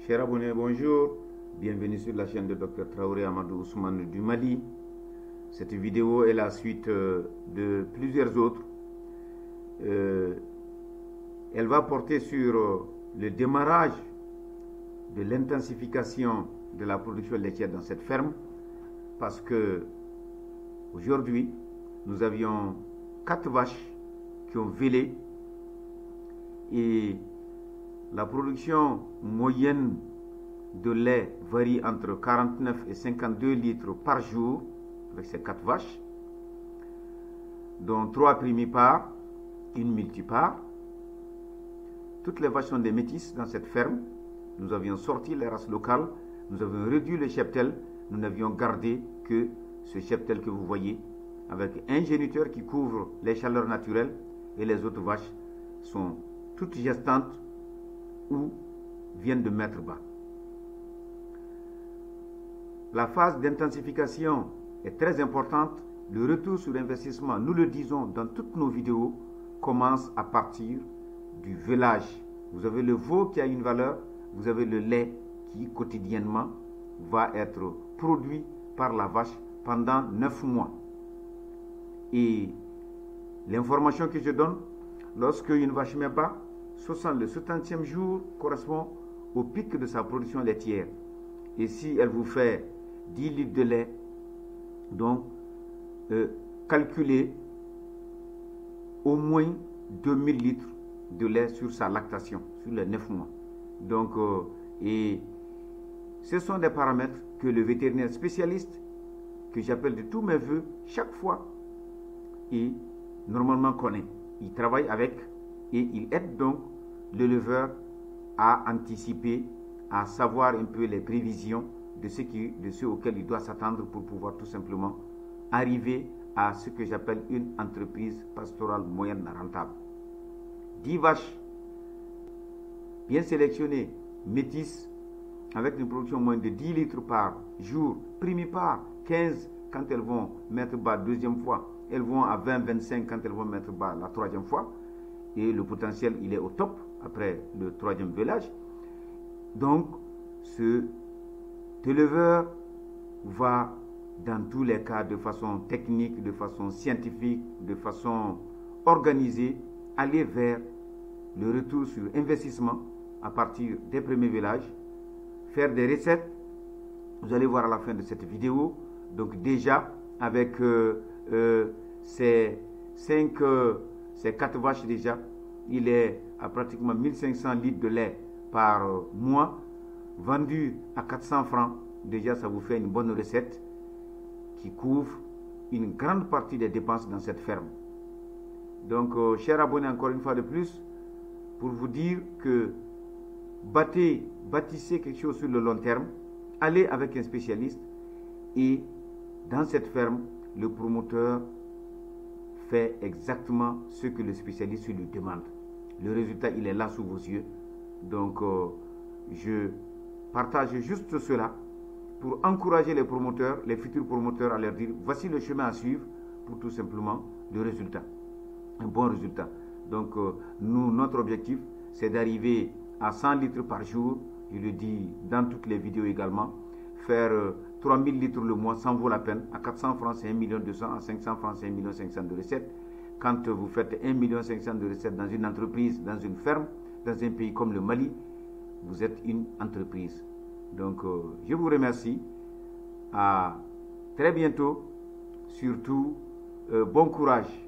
Chers abonnés, bonjour. Bienvenue sur la chaîne de Dr Traoré Amadou Ousmane du Mali. Cette vidéo est la suite de plusieurs autres. Elle va porter sur le démarrage de l'intensification de la production laitière dans cette ferme, parce que aujourd'hui, nous avions 4 vaches qui ont vélé et la production moyenne de lait varie entre 49 et 52 litres par jour avec ces 4 vaches, dont 3 primipares, une multipare. Toutes les vaches sont des métisses dans cette ferme. Nous avions sorti les races locales, nous avions réduit le cheptel, nous n'avions gardé que ce cheptel que vous voyez, avec un géniteur qui couvre les chaleurs naturelles, et les autres vaches sont toutes gestantes ou viennent de mettre bas. La phase d'intensification est très importante. Le retour sur investissement, nous le disons dans toutes nos vidéos, commence à partir du vélage. Vous avez le veau qui a une valeur, vous avez le lait qui quotidiennement va être produit par la vache pendant 9 mois. Et l'information que je donne, lorsque une vache met bas, le 70e jour correspond au pic de sa production laitière. Et si elle vous fait 10 litres de lait, donc calculez au moins 2000 litres de lait sur sa lactation, sur les 9 mois. Donc, et ce sont des paramètres que le vétérinaire spécialiste, que j'appelle de tous mes voeux chaque fois, et normalement connaît. Il travaille avec et il aide donc l'éleveur à anticiper, à savoir un peu les prévisions de ce auquel il doit s'attendre pour pouvoir tout simplement arriver à ce que j'appelle une entreprise pastorale moyenne rentable. 10 vaches bien sélectionnées, métisses, avec une production moyenne de 10 litres par jour, primipare 15 quand elles vont mettre bas deuxième fois, elles vont à 20-25 quand elles vont mettre bas la troisième fois, et le potentiel il est au top après le 3e vélage. Donc ce éleveur va dans tous les cas de façon technique, de façon scientifique, de façon organisée, aller vers le retour sur investissement à partir des premiers vélages, faire des recettes. Vous allez voir à la fin de cette vidéo. Donc déjà avec ces 4 vaches déjà, il est à pratiquement 1500 litres de lait par mois, vendu à 400 francs. Déjà ça vous fait une bonne recette qui couvre une grande partie des dépenses dans cette ferme. Donc chers abonnés, encore une fois de plus, pour vous dire que bâtissez quelque chose sur le long terme, allez avec un spécialiste, et dans cette ferme, le promoteur fait exactement ce que le spécialiste lui demande. Le résultat, il est là sous vos yeux. Donc, je partage juste cela pour encourager les promoteurs, les futurs promoteurs, à leur dire, voici le chemin à suivre pour tout simplement le résultat, un bon résultat. Donc, notre objectif, c'est d'arriver à 100 litres par jour, je le dis dans toutes les vidéos également, faire 3000 litres le mois, ça en vaut la peine. À 400 francs, c'est 1 200 000, à 500 francs, c'est 1 500 000 de recettes. Quand vous faites 1 500 000 de recettes dans une entreprise, dans une ferme, dans un pays comme le Mali, vous êtes une entreprise. Donc, je vous remercie. À très bientôt. Surtout, bon courage.